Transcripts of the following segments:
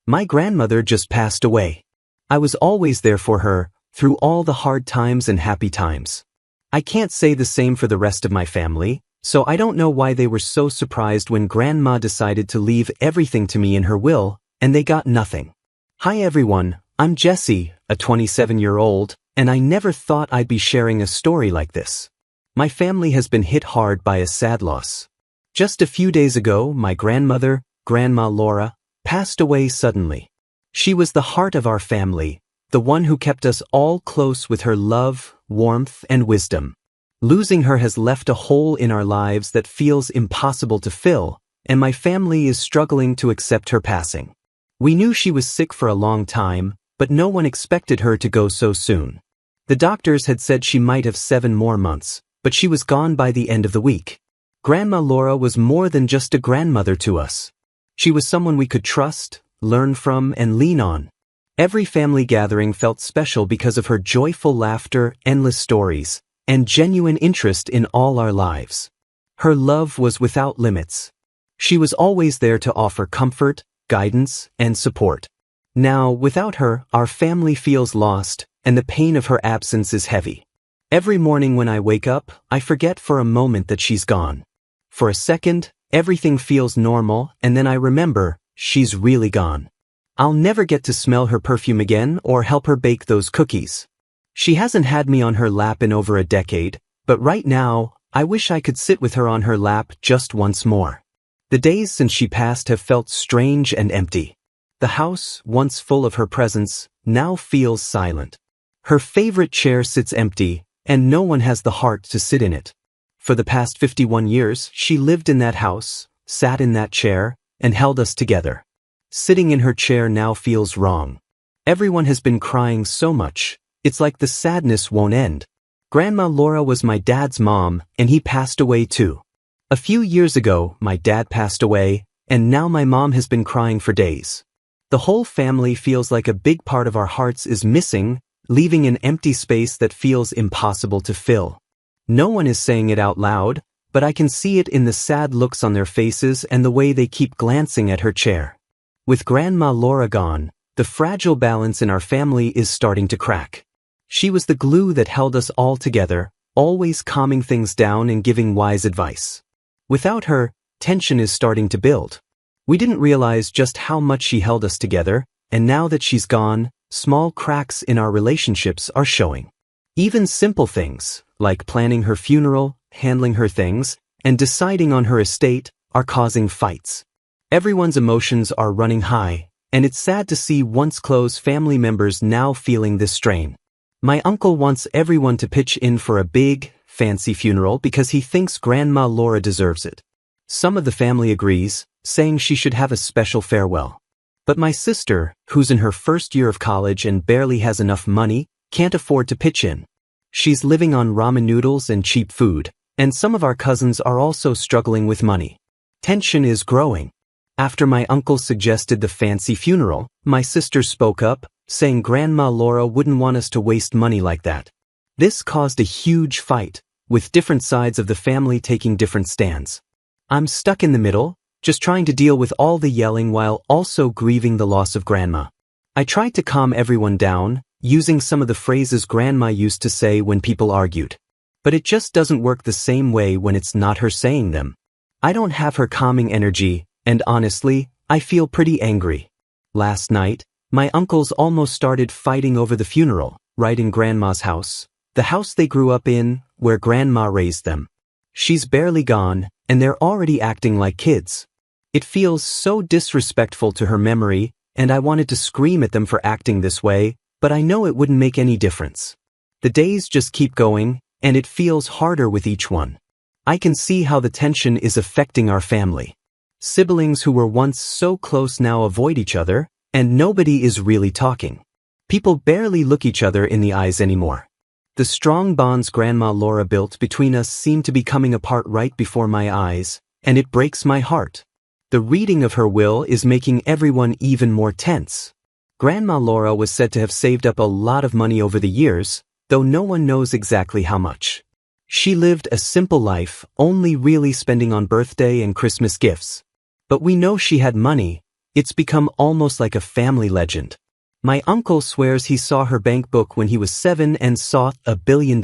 My grandmother just passed away. I was always there for her, through all the hard times and happy times. I can't say the same for the rest of my family, so I don't know why they were so surprised when Grandma decided to leave everything to me in her will, and they got nothing. Hi everyone, I'm Jesse, a 27-year-old, and I never thought I'd be sharing a story like this. My family has been hit hard by a sad loss. Just a few days ago, my grandmother, Grandma Laura, passed away suddenly. She was the heart of our family, the one who kept us all close with her love, warmth, and wisdom. Losing her has left a hole in our lives that feels impossible to fill, and my family is struggling to accept her passing. We knew she was sick for a long time, but no one expected her to go so soon. The doctors had said she might have 7 more months, but she was gone by the end of the week. Grandma Laura was more than just a grandmother to us. She was someone we could trust, learn from, and lean on. Every family gathering felt special because of her joyful laughter, endless stories, and genuine interest in all our lives. Her love was without limits. She was always there to offer comfort, guidance, and support. Now, without her, our family feels lost, and the pain of her absence is heavy. Every morning when I wake up, I forget for a moment that she's gone. For a second, everything feels normal, and then I remember, she's really gone. I'll never get to smell her perfume again or help her bake those cookies. She hasn't had me on her lap in over a decade, but right now, I wish I could sit with her on her lap just once more. The days since she passed have felt strange and empty. The house, once full of her presence, now feels silent. Her favorite chair sits empty, and no one has the heart to sit in it. For the past 51 years, she lived in that house, sat in that chair, and held us together. Sitting in her chair now feels wrong. Everyone has been crying so much, it's like the sadness won't end. Grandma Laura was my dad's mom, and he passed away too. A few years ago, my dad passed away, and now my mom has been crying for days. The whole family feels like a big part of our hearts is missing, leaving an empty space that feels impossible to fill. No one is saying it out loud, but I can see it in the sad looks on their faces and the way they keep glancing at her chair. With Grandma Laura gone, the fragile balance in our family is starting to crack. She was the glue that held us all together, always calming things down and giving wise advice. Without her, tension is starting to build. We didn't realize just how much she held us together, and now that she's gone, small cracks in our relationships are showing. Even simple things, like planning her funeral, handling her things, and deciding on her estate, are causing fights. Everyone's emotions are running high, and it's sad to see once close family members now feeling this strain. My uncle wants everyone to pitch in for a big, fancy funeral because he thinks Grandma Laura deserves it. Some of the family agrees, saying she should have a special farewell. But my sister, who's in her first year of college and barely has enough money, can't afford to pitch in. She's living on ramen noodles and cheap food, and some of our cousins are also struggling with money. Tension is growing. After my uncle suggested the fancy funeral, my sister spoke up, saying Grandma Laura wouldn't want us to waste money like that. This caused a huge fight, with different sides of the family taking different stands. I'm stuck in the middle, just trying to deal with all the yelling while also grieving the loss of Grandma. I tried to calm everyone down, using some of the phrases Grandma used to say when people argued. But it just doesn't work the same way when it's not her saying them. I don't have her calming energy, and honestly, I feel pretty angry. Last night, my uncles almost started fighting over the funeral, right in Grandma's house, the house they grew up in, where Grandma raised them. She's barely gone, and they're already acting like kids. It feels so disrespectful to her memory, and I wanted to scream at them for acting this way, but I know it wouldn't make any difference. The days just keep going, and it feels harder with each one. I can see how the tension is affecting our family. Siblings who were once so close now avoid each other, and nobody is really talking. People barely look each other in the eyes anymore. The strong bonds Grandma Laura built between us seem to be coming apart right before my eyes, and it breaks my heart. The reading of her will is making everyone even more tense. Grandma Laura was said to have saved up a lot of money over the years, though no one knows exactly how much. She lived a simple life, only really spending on birthday and Christmas gifts. But we know she had money, It's become almost like a family legend. My uncle swears he saw her bank book when he was 7 and saw $1 billion.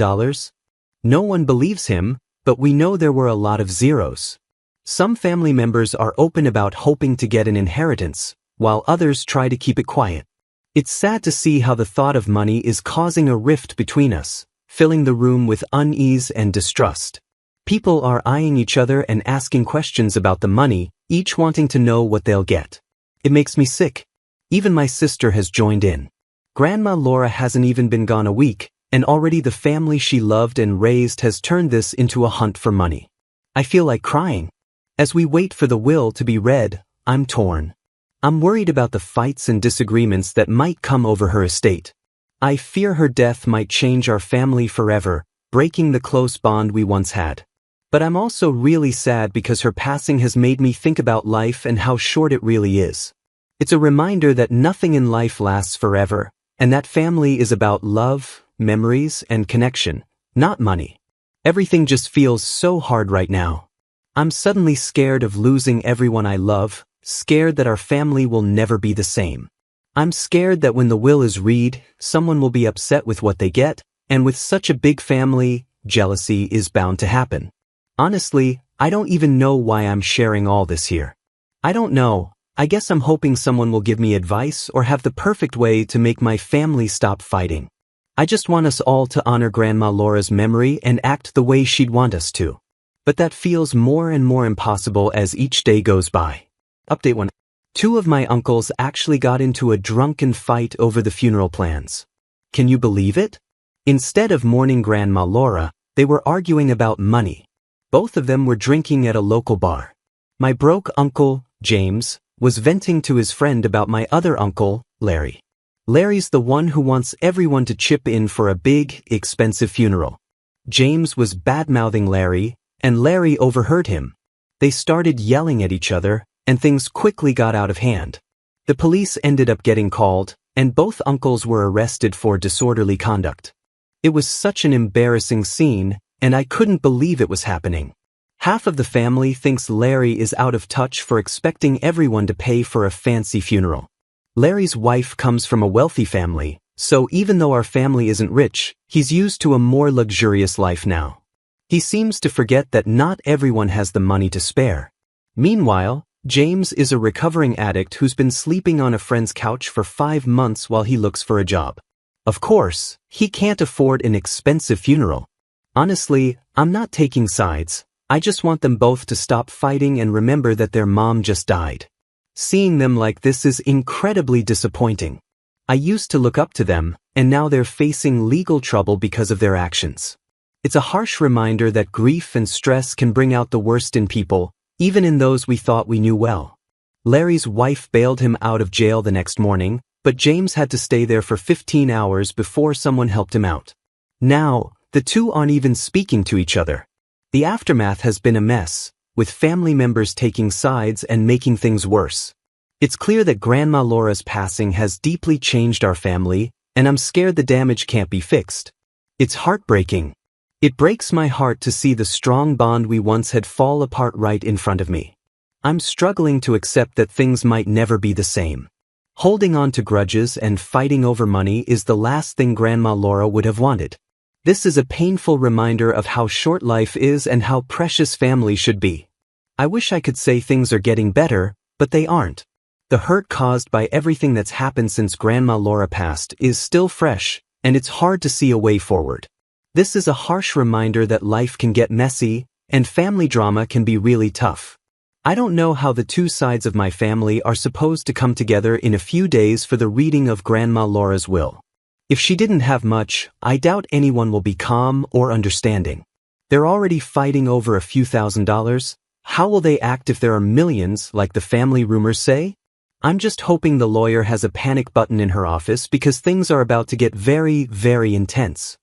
No one believes him, but we know there were a lot of zeros. Some family members are open about hoping to get an inheritance, while others try to keep it quiet. It's sad to see how the thought of money is causing a rift between us, filling the room with unease and distrust. People are eyeing each other and asking questions about the money, each wanting to know what they'll get. It makes me sick. Even my sister has joined in. Grandma Laura hasn't even been gone a week, and already the family she loved and raised has turned this into a hunt for money. I feel like crying. As we wait for the will to be read, I'm torn. I'm worried about the fights and disagreements that might come over her estate. I fear her death might change our family forever, breaking the close bond we once had. But I'm also really sad because her passing has made me think about life and how short it really is. It's a reminder that nothing in life lasts forever, and that family is about love, memories, and connection, not money. Everything just feels so hard right now. I'm suddenly scared of losing everyone I love, scared that our family will never be the same. I'm scared that when the will is read, someone will be upset with what they get, and with such a big family, jealousy is bound to happen. Honestly, I don't even know why I'm sharing all this here. I don't know. I guess I'm hoping someone will give me advice or have the perfect way to make my family stop fighting. I just want us all to honor Grandma Laura's memory and act the way she'd want us to. But that feels more and more impossible as each day goes by. Update 1. 2 of my uncles actually got into a drunken fight over the funeral plans. Can you believe it? Instead of mourning Grandma Laura, they were arguing about money. Both of them were drinking at a local bar. My broke uncle, James, was venting to his friend about my other uncle, Larry. Larry's the one who wants everyone to chip in for a big, expensive funeral. James was bad-mouthing Larry, and Larry overheard him. They started yelling at each other, and things quickly got out of hand. The police ended up getting called, and both uncles were arrested for disorderly conduct. It was such an embarrassing scene, and I couldn't believe it was happening. Half of the family thinks Larry is out of touch for expecting everyone to pay for a fancy funeral. Larry's wife comes from a wealthy family, so even though our family isn't rich, he's used to a more luxurious life now. He seems to forget that not everyone has the money to spare. Meanwhile, James is a recovering addict who's been sleeping on a friend's couch for 5 months while he looks for a job. Of course, he can't afford an expensive funeral. Honestly, I'm not taking sides. I just want them both to stop fighting and remember that their mom just died. Seeing them like this is incredibly disappointing. I used to look up to them, and now they're facing legal trouble because of their actions. It's a harsh reminder that grief and stress can bring out the worst in people, even in those we thought we knew well. Larry's wife bailed him out of jail the next morning, but James had to stay there for 15 hours before someone helped him out. Now, the two aren't even speaking to each other. The aftermath has been a mess, with family members taking sides and making things worse. It's clear that Grandma Laura's passing has deeply changed our family, and I'm scared the damage can't be fixed. It's heartbreaking. It breaks my heart to see the strong bond we once had fall apart right in front of me. I'm struggling to accept that things might never be the same. Holding on to grudges and fighting over money is the last thing Grandma Laura would have wanted. This is a painful reminder of how short life is and how precious family should be. I wish I could say things are getting better, but they aren't. The hurt caused by everything that's happened since Grandma Laura passed is still fresh, and it's hard to see a way forward. This is a harsh reminder that life can get messy, and family drama can be really tough. I don't know how the two sides of my family are supposed to come together in a few days for the reading of Grandma Laura's will. If she didn't have much, I doubt anyone will be calm or understanding. They're already fighting over a few $1,000s. How will they act if there are millions, like the family rumors say? I'm just hoping the lawyer has a panic button in her office because things are about to get very, very intense.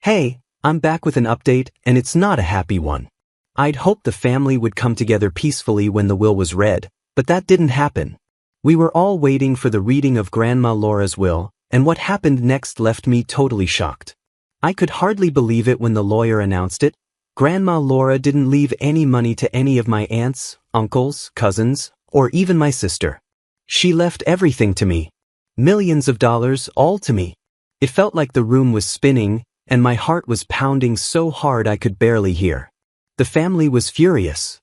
Hey, I'm back with an update, and it's not a happy one. I'd hoped the family would come together peacefully when the will was read, but that didn't happen. We were all waiting for the reading of Grandma Laura's will, and what happened next left me totally shocked. I could hardly believe it when the lawyer announced it. Grandma Laura didn't leave any money to any of my aunts, uncles, cousins, or even my sister. She left everything to me. Millions of dollars, all to me. It felt like the room was spinning, and my heart was pounding so hard I could barely hear. The family was furious.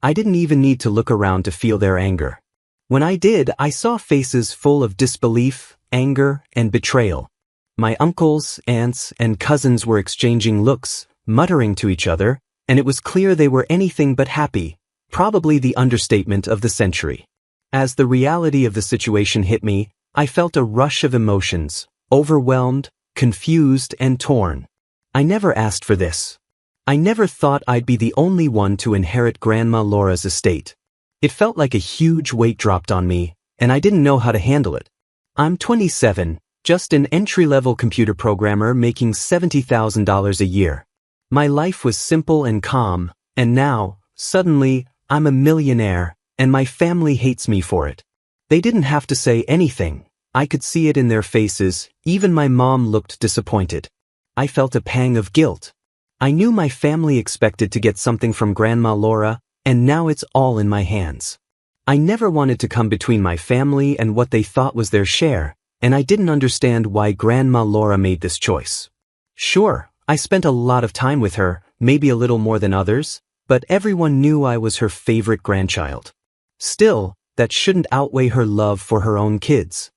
I didn't even need to look around to feel their anger. When I did, I saw faces full of disbelief, anger, and betrayal. My uncles, aunts, and cousins were exchanging looks, muttering to each other, and it was clear they were anything but happy, probably the understatement of the century. As the reality of the situation hit me, I felt a rush of emotions, overwhelmed, confused, and torn. I never asked for this. I never thought I'd be the only one to inherit Grandma Laura's estate. It felt like a huge weight dropped on me, and I didn't know how to handle it. I'm 27, just an entry-level computer programmer making $70,000 a year. My life was simple and calm, and now, suddenly, I'm a millionaire, and my family hates me for it. They didn't have to say anything. I could see it in their faces. Even my mom looked disappointed. I felt a pang of guilt. I knew my family expected to get something from Grandma Laura, and now it's all in my hands. I never wanted to come between my family and what they thought was their share, and I didn't understand why Grandma Laura made this choice. Sure, I spent a lot of time with her, maybe a little more than others, but everyone knew I was her favorite grandchild. Still, that shouldn't outweigh her love for her own kids.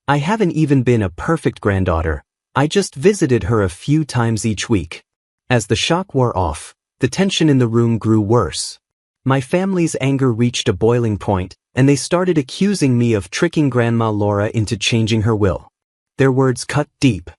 I haven't even been a perfect granddaughter. I just visited her a few times each week. As the shock wore off, the tension in the room grew worse. My family's anger reached a boiling point, and they started accusing me of tricking Grandma Laura into changing her will. Their words cut deep.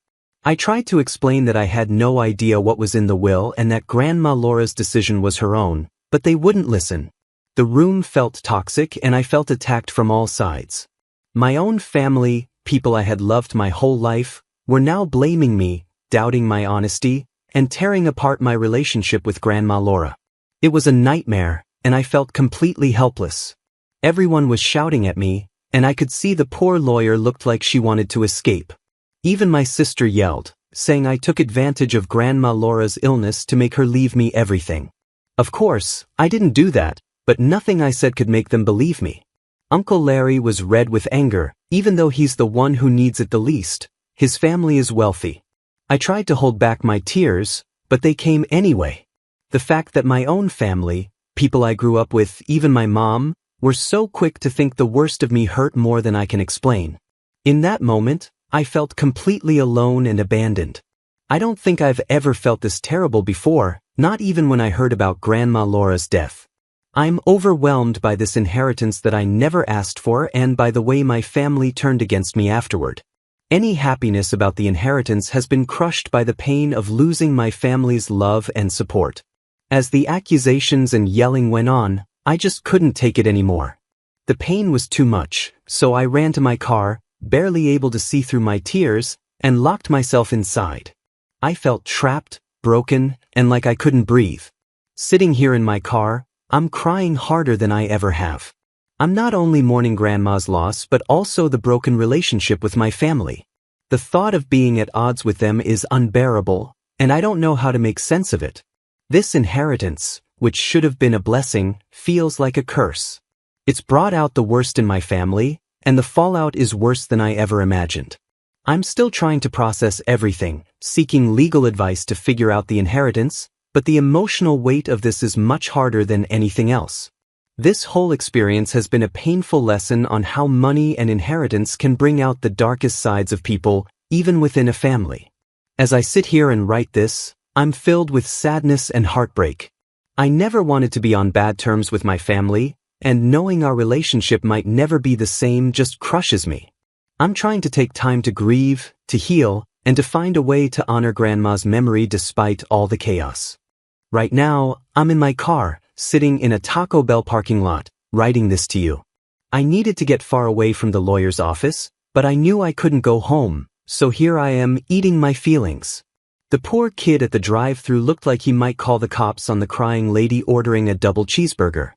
I tried to explain that I had no idea what was in the will and that Grandma Laura's decision was her own, but they wouldn't listen. The room felt toxic, and I felt attacked from all sides. My own family, people I had loved my whole life, were now blaming me, doubting my honesty, and tearing apart my relationship with Grandma Laura. It was a nightmare, and I felt completely helpless. Everyone was shouting at me, and I could see the poor lawyer looked like she wanted to escape. Even my sister yelled, saying I took advantage of Grandma Laura's illness to make her leave me everything. Of course, I didn't do that, but nothing I said could make them believe me. Uncle Larry was red with anger, even though he's the one who needs it the least. His family is wealthy. I tried to hold back my tears, but they came anyway. The fact that my own family, people I grew up with, even my mom, were so quick to think the worst of me hurt more than I can explain. In that moment, I felt completely alone and abandoned. I don't think I've ever felt this terrible before, not even when I heard about Grandma Laura's death. I'm overwhelmed by this inheritance that I never asked for and by the way my family turned against me afterward. Any happiness about the inheritance has been crushed by the pain of losing my family's love and support. As the accusations and yelling went on, I just couldn't take it anymore. The pain was too much, so I ran to my car, barely able to see through my tears, and locked myself inside. I felt trapped, broken, and like I couldn't breathe. Sitting here in my car, I'm crying harder than I ever have. I'm not only mourning Grandma's loss but also the broken relationship with my family. The thought of being at odds with them is unbearable, and I don't know how to make sense of it. This inheritance, which should have been a blessing, feels like a curse. It's brought out the worst in my family, and the fallout is worse than I ever imagined. I'm still trying to process everything, seeking legal advice to figure out the inheritance, but the emotional weight of this is much harder than anything else. This whole experience has been a painful lesson on how money and inheritance can bring out the darkest sides of people, even within a family. As I sit here and write this, I'm filled with sadness and heartbreak. I never wanted to be on bad terms with my family, and knowing our relationship might never be the same just crushes me. I'm trying to take time to grieve, to heal, and to find a way to honor Grandma's memory despite all the chaos. Right now, I'm in my car, sitting in a Taco Bell parking lot, writing this to you. I needed to get far away from the lawyer's office, but I knew I couldn't go home, so here I am eating my feelings. The poor kid at the drive-thru looked like he might call the cops on the crying lady ordering a double cheeseburger.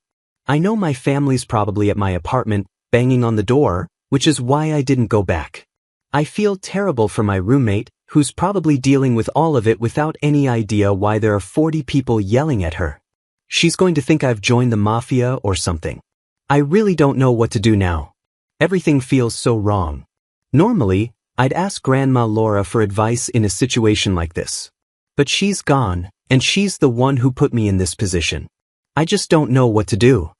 I know my family's probably at my apartment, banging on the door, which is why I didn't go back. I feel terrible for my roommate, who's probably dealing with all of it without any idea why there are 40 people yelling at her. She's going to think I've joined the mafia or something. I really don't know what to do now. Everything feels so wrong. Normally, I'd ask Grandma Laura for advice in a situation like this. But she's gone, and she's the one who put me in this position. I just don't know what to do.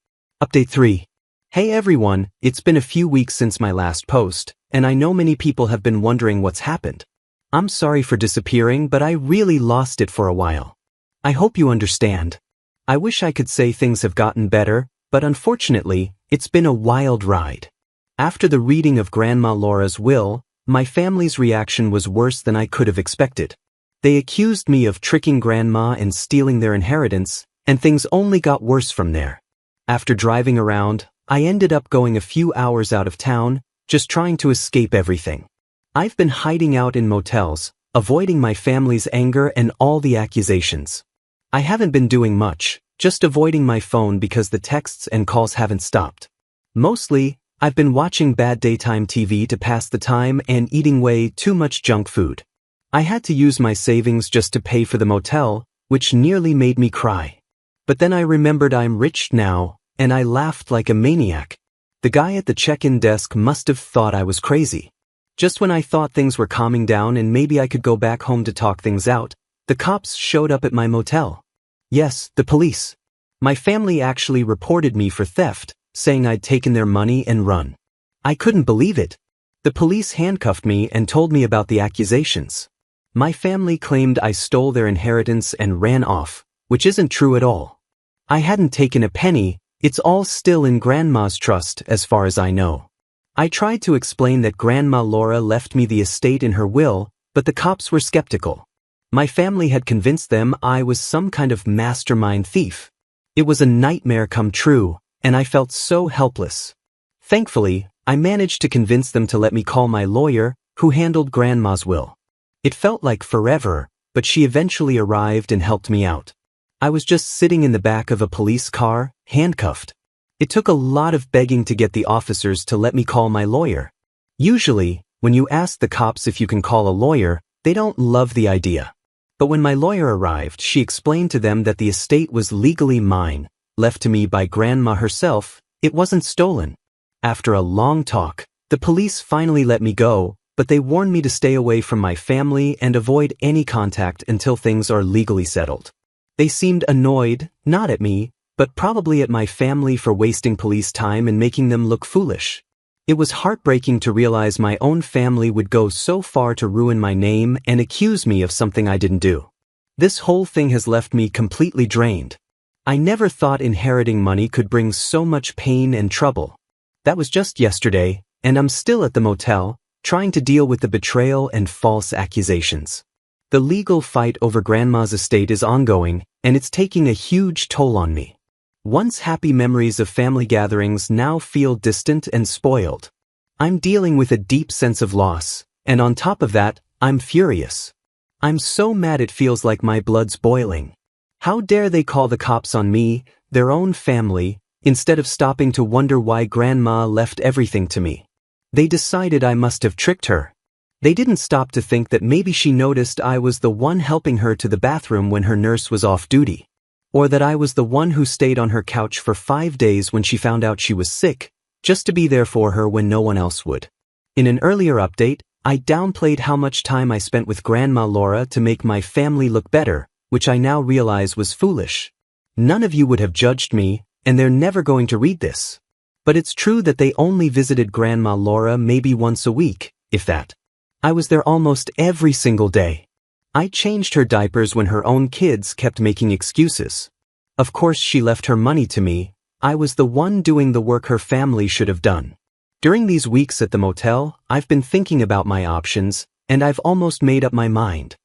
Update 3. Hey everyone, it's been a few weeks since my last post, and I know many people have been wondering what's happened. I'm sorry for disappearing, but I really lost it for a while. I hope you understand. I wish I could say things have gotten better, but unfortunately, it's been a wild ride. After the reading of Grandma Laura's will, my family's reaction was worse than I could have expected. They accused me of tricking Grandma and stealing their inheritance, and things only got worse from there. After driving around, I ended up going a few hours out of town, just trying to escape everything. I've been hiding out in motels, avoiding my family's anger and all the accusations. I haven't been doing much, just avoiding my phone because the texts and calls haven't stopped. Mostly, I've been watching bad daytime TV to pass the time and eating way too much junk food. I had to use my savings just to pay for the motel, which nearly made me cry. But then I remembered I'm rich now, and I laughed like a maniac. The guy at the check-in desk must have thought I was crazy. Just when I thought things were calming down and maybe I could go back home to talk things out, the cops showed up at my motel. Yes, the police. My family actually reported me for theft, saying I'd taken their money and run. I couldn't believe it. The police handcuffed me and told me about the accusations. My family claimed I stole their inheritance and ran off, which isn't true at all. I hadn't taken a penny. It's all still in Grandma's trust as far as I know. I tried to explain that Grandma Laura left me the estate in her will, but the cops were skeptical. My family had convinced them I was some kind of mastermind thief. It was a nightmare come true, and I felt so helpless. Thankfully, I managed to convince them to let me call my lawyer, who handled Grandma's will. It felt like forever, but she eventually arrived and helped me out. I was just sitting in the back of a police car, handcuffed. It took a lot of begging to get the officers to let me call my lawyer. Usually, when you ask the cops if you can call a lawyer, they don't love the idea. But when my lawyer arrived, she explained to them that the estate was legally mine, left to me by Grandma herself. It wasn't stolen. After a long talk, the police finally let me go, but they warned me to stay away from my family and avoid any contact until things are legally settled. They seemed annoyed, not at me, but probably at my family for wasting police time and making them look foolish. It was heartbreaking to realize my own family would go so far to ruin my name and accuse me of something I didn't do. This whole thing has left me completely drained. I never thought inheriting money could bring so much pain and trouble. That was just yesterday, and I'm still at the motel, trying to deal with the betrayal and false accusations. The legal fight over Grandma's estate is ongoing, and it's taking a huge toll on me. Once happy memories of family gatherings now feel distant and spoiled. I'm dealing with a deep sense of loss, and on top of that, I'm furious. I'm so mad it feels like my blood's boiling. How dare they call the cops on me, their own family, instead of stopping to wonder why Grandma left everything to me? They decided I must have tricked her. They didn't stop to think that maybe she noticed I was the one helping her to the bathroom when her nurse was off duty. Or that I was the one who stayed on her couch for 5 days when she found out she was sick, just to be there for her when no one else would. In an earlier update, I downplayed how much time I spent with Grandma Laura to make my family look better, which I now realize was foolish. None of you would have judged me, and they're never going to read this. But it's true that they only visited Grandma Laura maybe once a week, if that. I was there almost every single day. I changed her diapers when her own kids kept making excuses. Of course she left her money to me. I was the one doing the work her family should have done. During these weeks at the motel, I've been thinking about my options, and I've almost made up my mind.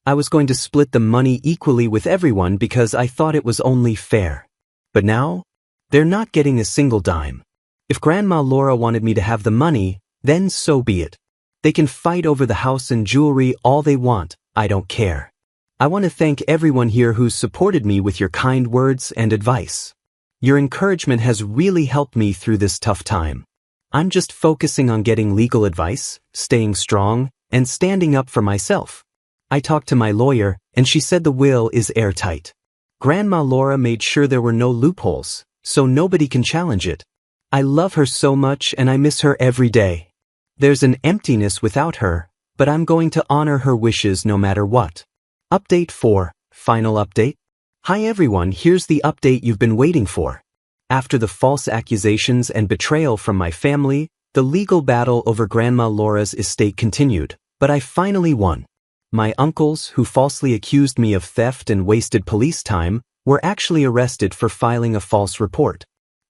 I was going to split the money equally with everyone because I thought it was only fair. But now, they're not getting a single dime. If Grandma Laura wanted me to have the money, then so be it. They can fight over the house and jewelry all they want, I don't care. I want to thank everyone here who's supported me with your kind words and advice. Your encouragement has really helped me through this tough time. I'm just focusing on getting legal advice, staying strong, and standing up for myself. I talked to my lawyer, and she said the will is airtight. Grandma Laura made sure there were no loopholes, so nobody can challenge it. I love her so much and I miss her every day. There's an emptiness without her, but I'm going to honor her wishes no matter what. Update 4, final update. Hi everyone, here's the update you've been waiting for. After the false accusations and betrayal from my family, the legal battle over Grandma Laura's estate continued, but I finally won. My uncles, who falsely accused me of theft and wasted police time, were actually arrested for filing a false report.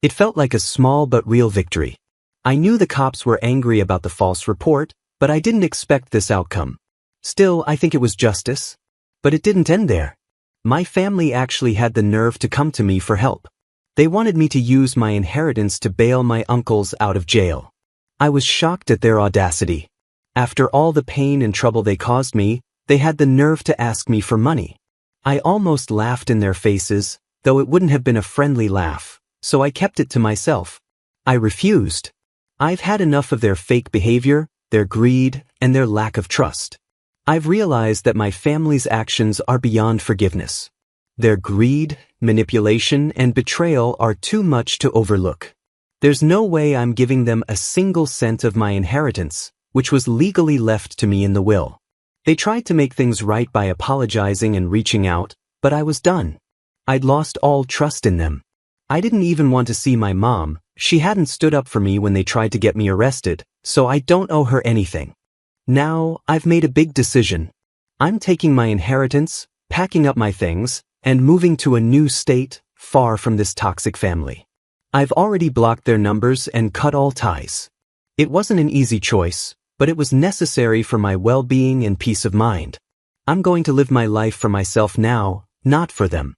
It felt like a small but real victory. I knew the cops were angry about the false report, but I didn't expect this outcome. Still, I think it was justice. But it didn't end there. My family actually had the nerve to come to me for help. They wanted me to use my inheritance to bail my uncles out of jail. I was shocked at their audacity. After all the pain and trouble they caused me, they had the nerve to ask me for money. I almost laughed in their faces, though it wouldn't have been a friendly laugh, so I kept it to myself. I refused. I've had enough of their fake behavior, their greed, and their lack of trust. I've realized that my family's actions are beyond forgiveness. Their greed, manipulation, and betrayal are too much to overlook. There's no way I'm giving them a single cent of my inheritance, which was legally left to me in the will. They tried to make things right by apologizing and reaching out, but I was done. I'd lost all trust in them. I didn't even want to see my mom. She hadn't stood up for me when they tried to get me arrested, so I don't owe her anything. Now, I've made a big decision. I'm taking my inheritance, packing up my things, and moving to a new state, far from this toxic family. I've already blocked their numbers and cut all ties. It wasn't an easy choice, but it was necessary for my well-being and peace of mind. I'm going to live my life for myself now, not for them.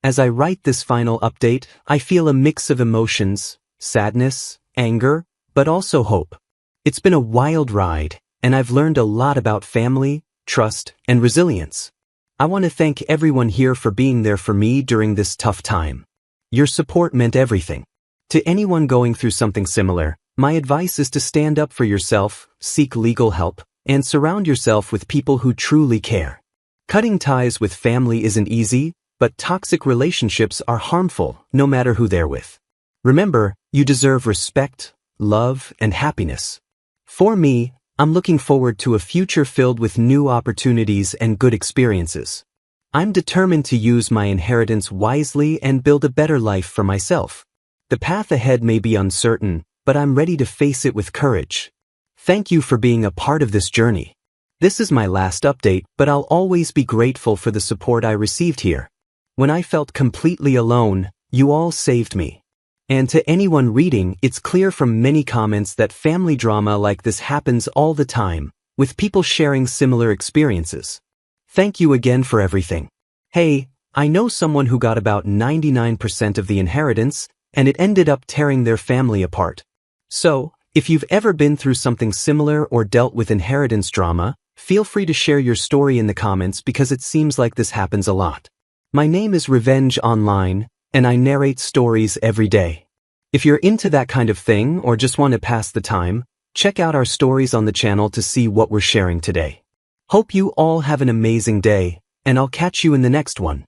As I write this final update, I feel a mix of emotions, sadness, anger, but also hope. It's been a wild ride, and I've learned a lot about family, trust, and resilience. I want to thank everyone here for being there for me during this tough time. Your support meant everything. To anyone going through something similar, my advice is to stand up for yourself, seek legal help, and surround yourself with people who truly care. Cutting ties with family isn't easy, but toxic relationships are harmful, no matter who they're with. Remember, you deserve respect, love, and happiness. For me, I'm looking forward to a future filled with new opportunities and good experiences. I'm determined to use my inheritance wisely and build a better life for myself. The path ahead may be uncertain, but I'm ready to face it with courage. Thank you for being a part of this journey. This is my last update, but I'll always be grateful for the support I received here. When I felt completely alone, you all saved me. And to anyone reading, it's clear from many comments that family drama like this happens all the time, with people sharing similar experiences. Thank you again for everything. Hey, I know someone who got about 99% of the inheritance, and it ended up tearing their family apart. So, if you've ever been through something similar or dealt with inheritance drama, feel free to share your story in the comments because it seems like this happens a lot. My name is Revenge Online, and I narrate stories every day. If you're into that kind of thing or just want to pass the time, check out our stories on the channel to see what we're sharing today. Hope you all have an amazing day, and I'll catch you in the next one.